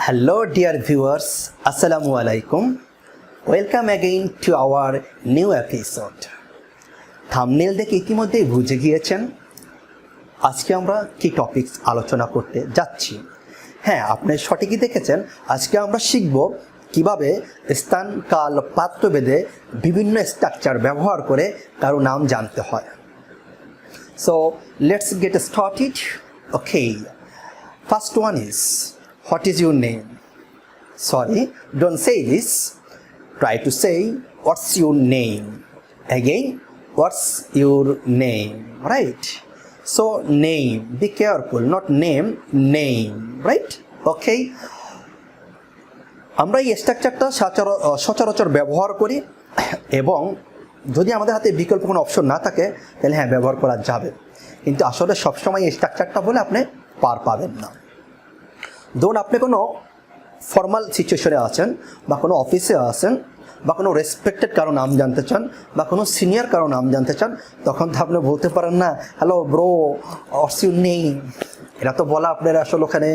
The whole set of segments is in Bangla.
Hello dear viewers, Assalamu alaikum. Welcome again to our new episode. Thumbnail দেখে ইতিমধ্যেই বুঝে গিয়েছেন আজকে আমরা কি টপিকস আলোচনা করতে যাচ্ছি। হ্যাঁ, আপনি সঠিকই দেখেছেন। আজকে আমরা শিখব কিভাবে স্থান কাল পাত্র ভেদে বিভিন্ন স্ট্রাকচার ব্যবহার করে কারো নাম জানতে হয়। So let's get started. Okay, first one is, what is your name? Sorry, don't say this. Try to say, what's your name? Again, what's your name? Right? So, name. Be careful, not name, name. Right? Okay? আমরা এই স্ট্রাকচারটা সচরাচর ব্যবহার করি এবং যদি আমাদের হাতে বিকল্প কোনো অপশন না থাকে তাহলে হ্যাঁ ব্যবহার করা যাবে, কিন্তু আসলে সবসময় এই স্ট্রাকচারটা বলে আপনি পার পাবেন না। ধরুন আপনি কোনো ফর্মাল সিচুয়েশনে আছেন বা কোনো অফিসে আছেন বা কোনো রেসপেক্টেড কারো নাম জানতে চান বা কোনো সিনিয়র কারো নাম জানতে চান, তখন তো আপনি বলতে পারেন না hello bro what's your name. এটা তো বলা আপনার আসলে ওখানে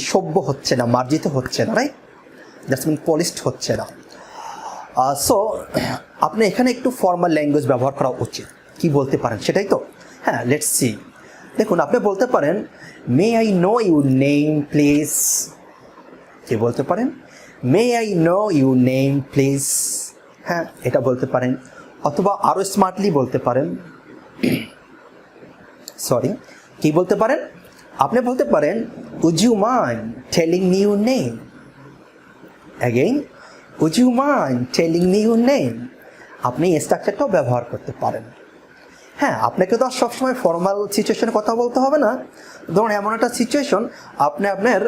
সভ্য হচ্ছে না, মার্জিত হচ্ছে না, রাইট? দ্যাটস মিন পলিশড হচ্ছে না। সো আপনি এখানে একটু ফর্মাল ল্যাঙ্গুয়েজ ব্যবহার করা উচিত। কি বলতে পারেন সেটাই তো। হ্যাঁ, লেটস সি। দেখুন, আপনি বলতে পারেন may I know your name please. কি বলতে পারেন? May I know your name please. হ্যাঁ, এটা বলতে পারেন। অথবা আরও স্মার্টলি বলতে পারেন, সরি, কি বলতে পারেন? আপনি বলতে পারেন would you mind telling me your name. Again, would you mind telling me your name. আপনি এই স্ট্রাকচারটাও ব্যবহার করতে পারেন। হ্যাঁ, আপনাকে তো আর সবসময় ফর্মাল সিচুয়েশনে কথা বলতে হবে না। ধরুন এমন একটা সিচুয়েশন, আপনি আপনার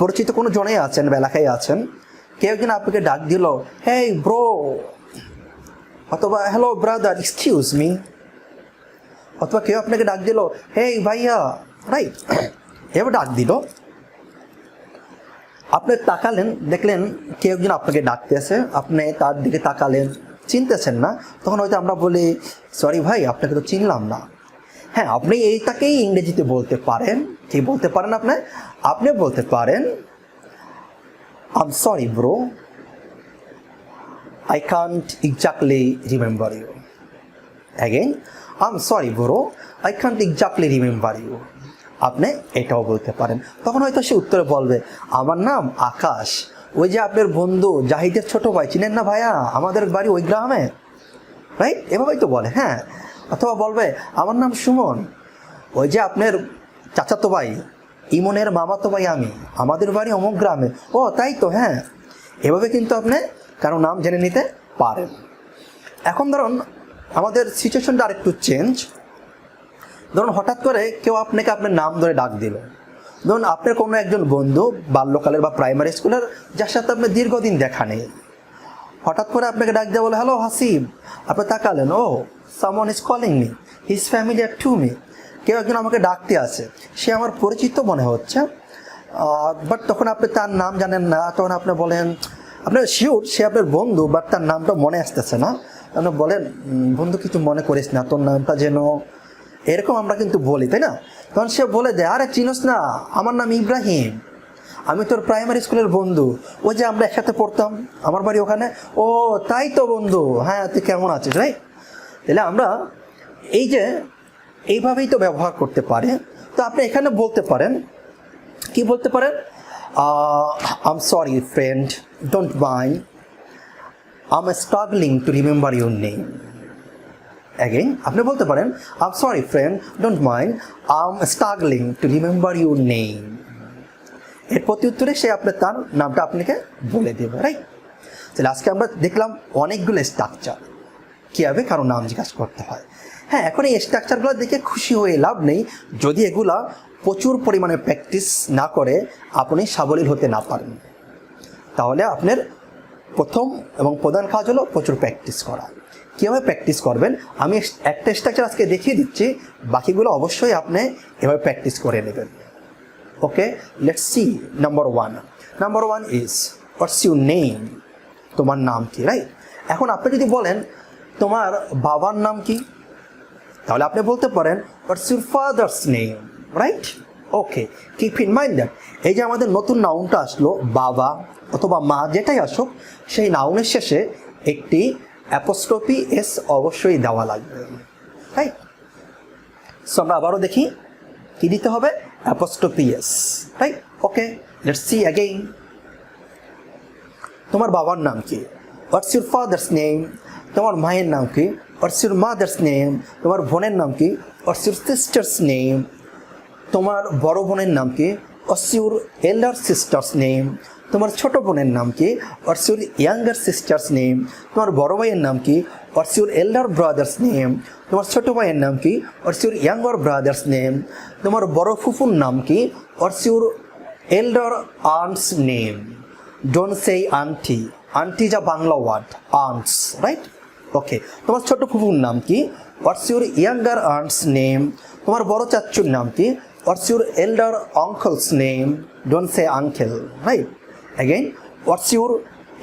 পরিচিত কোনো জনে আছেন বা এলাকায় আছেন, কেউ একজন আপনাকে ডাক দিল হেই ব্রো, অথবা হ্যালো ব্রাদার এক্সকিউজ মি, অথবা কেউ আপনাকে ডাক দিল হেই ভাইয়া, রাইট? এবার ডাক দিল, আপনি তাকালেন, দেখলেন কেউ একজন আপনাকে ডাকতেছে, আপনি তার দিকে তাকালেন, চিনতেছেন না, তখন হয়তো আমরা বলি সরি ভাই আপনাকে তো চিনলাম না। হ্যাঁ, আপনি এইটাকেই ইংরেজিতে বলতে পারেন। কি বলতে পারেন? আপনি বলতে পারেন I am sorry bro, I can't exactly remember you. Again, I am sorry bro, I can't exactly remember you. আপনি এটাও বলতে পারেন। তখন হয়তো সে উত্তরে বলবে আমার নাম আকাশ, ওই যে আপনার বন্ধু জাহিদের ছোট ভাই, চিনেন না ভাইয়া, আমাদের বাড়ি ওই গ্রামে, রাইট? এভাবেই তো বলে। হ্যাঁ, অথবা বলবে আমার নাম সুমন, ওই যে আপনার চাচাতো ভাই ইমনের মামাতো ভাই আমি, আমাদের বাড়ি অমুক গ্রামে। ও তাই তো, হ্যাঁ। এভাবে কিন্তু আপনি কারো নাম জেনে নিতে পারেন। এখন ধরুন আমাদের সিচুয়েশনটা আরেকটু চেঞ্জ। ধরুন হঠাৎ করে কেউ আপনাকে আপনার নাম ধরে ডাক দিল। ধরুন আপনার কোনো একজন বন্ধু বাল্যকালের বা প্রাইমারি স্কুলের, যার সাথে আপনার দীর্ঘদিন দেখা নেই, হঠাৎ করে আপনাকে ডাক দিয়ে বলে হ্যালো হাসিব। আপনি তাকালেন, oh someone is calling me, he is familiar to me. কেউ একজন আমাকে ডাকতে আসে, সে আমার পরিচিত মনে হচ্ছে, বাট তখন আপনি তার নাম জানেন না। তখন আপনি বলেন, আপনার শিওর সে আপনার বন্ধু, বাট তার নামটা মনে আসতেছে না। আপনি বলেন বন্ধু কিছু মনে করিস না, তোর নামটা যেন, এরকম আমরা কিন্তু বলি, তাই না? তখন সে বলে দেয় আরে চিনোস না, আমার নাম ইব্রাহিম, আমি তোর প্রাইমারি স্কুলের বন্ধু, ওই যে আমরা একসাথে পড়তাম, আমার বাড়ি ওখানে। ও তাই তো বন্ধু, হ্যাঁ তুই কেমন আছিস, রাইট? তাহলে আমরা এই যে এইভাবেই তো ব্যবহার করতে পারি। তো আপনি এখানে বলতে পারেন, কি বলতে পারেন? I am sorry friend, don't mind, I am struggling to remember your name. Again আপনি বলতে পারেন I am sorry friend, don't mind, I am struggling to remember your name. এর প্রতি উত্তরে সে আপনার তার নামটা আপনাকে বলে দেবে, রাইট? তাহলে আজকে আমরা দেখলাম অনেকগুলো স্ট্রাকচার, কীভাবে কারো নাম জিজ্ঞাসা করতে হয়। হ্যাঁ, এখন এই স্ট্রাকচারগুলো দেখে খুশি হয়ে লাভ নেই যদি এগুলা প্রচুর পরিমাণে প্র্যাকটিস না করে আপনি সাবলীল হতে না পারেন। তাহলে আপনার প্রথম এবং প্রধান কাজ হলো প্রচুর প্র্যাকটিস করা। কীভাবে প্র্যাকটিস করবেন আমি একটা স্ট্রাকচার আজকে দেখিয়ে দিচ্ছি, বাকিগুলো অবশ্যই আপনি এভাবে প্র্যাকটিস করে নেবেন। Okay, let's see. Number one is what's your name. তোমার নাম কি, রাইট? এখন আপনি যদি বলেন তোমার বাবার নাম কি, তাহলে আপনি বলতে পারেন what's your father's name, right? Okay, keep in mind that এই যে আমাদের নতুন নাউনটা আসলো বাবা অথবা মা যেটাই আসুক, সেই নাউনের শেষে একটি অ্যাপোস্ট্রফি এস অবশ্যই দেওয়া লাগবে, রাইট? সো আমরা আবারও দেখি কি দিতে হবে, apostrophe S, right? Okay, let's C again. তোমার বাবার নাম কি? What's your father's name? তোমার মায়ের নাম কি? What's your mother's name? তোমার বোনের নাম কি? What's your sisters name? তোমার বড় বোনের নাম কি? What's your এল্ডার sisters name? তোমার ছোট বোনের নাম কি? What's your younger sisters name? তোমার বড় ভাইয়ের নাম কি? What's your এল্ডার brothers name? তোমার ছোট ভাইয়ের নাম কি? What's your younger brothers name? তোমার বড় ফুফুর নাম কি? What's your এল্ডার aunts name? Don't say aunty, aunty যা বাংলা ওয়ার্ড, আন্টস, রাইট? ওকে, তোমার ছোট ফুফুর নাম কি? What's your younger aunts name? তোমার বড় চাচুর নাম কি? What's your এল্ডার uncle's name? Don't say uncle, right? Again, what's your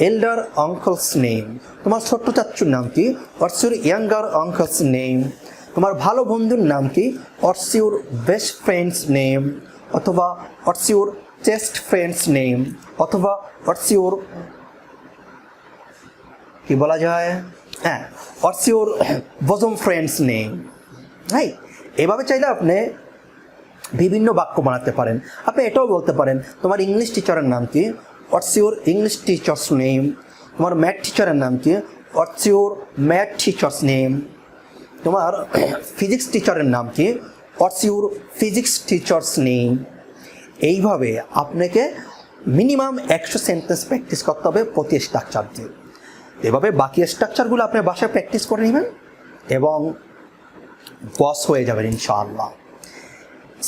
এল্ডার uncle's name? তোমার ছোট্ট চাচুর নাম কি? What's your younger uncle's name? তোমার ভালো বন্ধুর নাম কি? হোয়াটস ইউর বেস্ট ফ্রেন্ডস নেম? অথবা what's your chest friend's name? অথবা হোয়াটস ইউর, কি বলা যায়, হ্যাঁ, what's your bosom friend's name, right? এভাবে চাইলে আপনি বিভিন্ন বাক্য বানাতে পারেন। আপনি এটাও বলতে পারেন তোমার ইংলিশ টিচারের নাম কি? What's your English teachers name? তোমার ম্যাথ টিচারের নাম কি? What's your math teachers name? তোমার ফিজিক্স টিচারের নাম কি? What's your physics teachers name? এইভাবে আপনাকে মিনিমাম 100 সেন্টেন্স প্র্যাকটিস করতে হবে প্রতি স্ট্রাকচার দিয়ে। এভাবে বাকি স্ট্রাকচারগুলো আপনি বাসায় প্র্যাকটিস করে নেবেন এবং বস হয়ে যাবেন ইনশাআল্লাহ।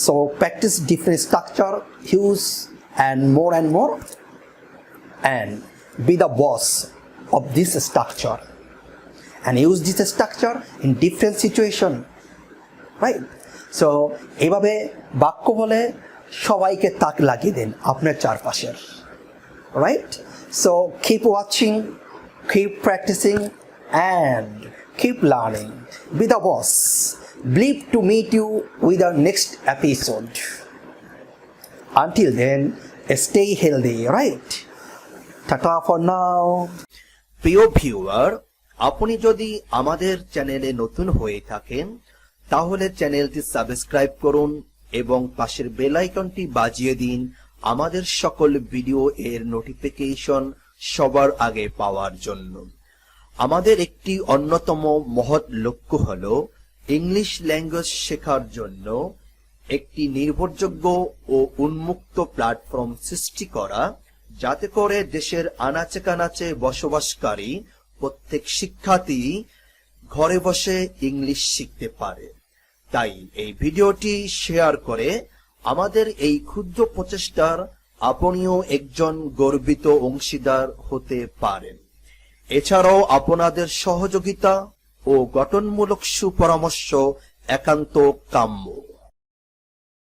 So practice different structure, use and more and be the boss of this structure and use this structure in different situation, right? So এইভাবে বাক্য বলে সবাইকে তাক লাগিয়ে দেন আপনার চারপাশের, right? So keep watching, keep practicing and keep learning. Be the boss. Believe to meet you with our next episode. Until then, stay healthy, right? Tata for now. প্রিয় ভিউয়ার, আপনি যদি আমাদের চ্যানেলে নতুন হয়ে থাকেন তাহলে চ্যানেলটি সাবস্ক্রাইব করুন এবং পাশের বেল আইকনটি বাজিয়ে দিন আমাদের সকল ভিডিও এর নোটিফিকেশন সবার আগে পাওয়ার জন্য। আমাদের একটি অন্যতম মহৎ লক্ষ্য হলো ইংলিশ ল্যাঙ্গুয়েজ শেখার জন্য একটি নির্ভরযোগ্য ও উন্মুক্ত প্ল্যাটফর্ম সৃষ্টি করা, যাতে করে দেশের আনাচে কানাচে বসবাসকারী প্রত্যেক শিক্ষার্থী ঘরে বসে ইংলিশ শিখতে পারে। তাই এই ভিডিওটি শেয়ার করে আমাদের এই ক্ষুদ্র প্রচেষ্টার আপনিও একজন গর্বিত অংশীদার হতে পারেন। এছাড়াও আপনাদের সহযোগিতা ও গঠনমূলক সুপরামর্শ একান্ত কাম্য।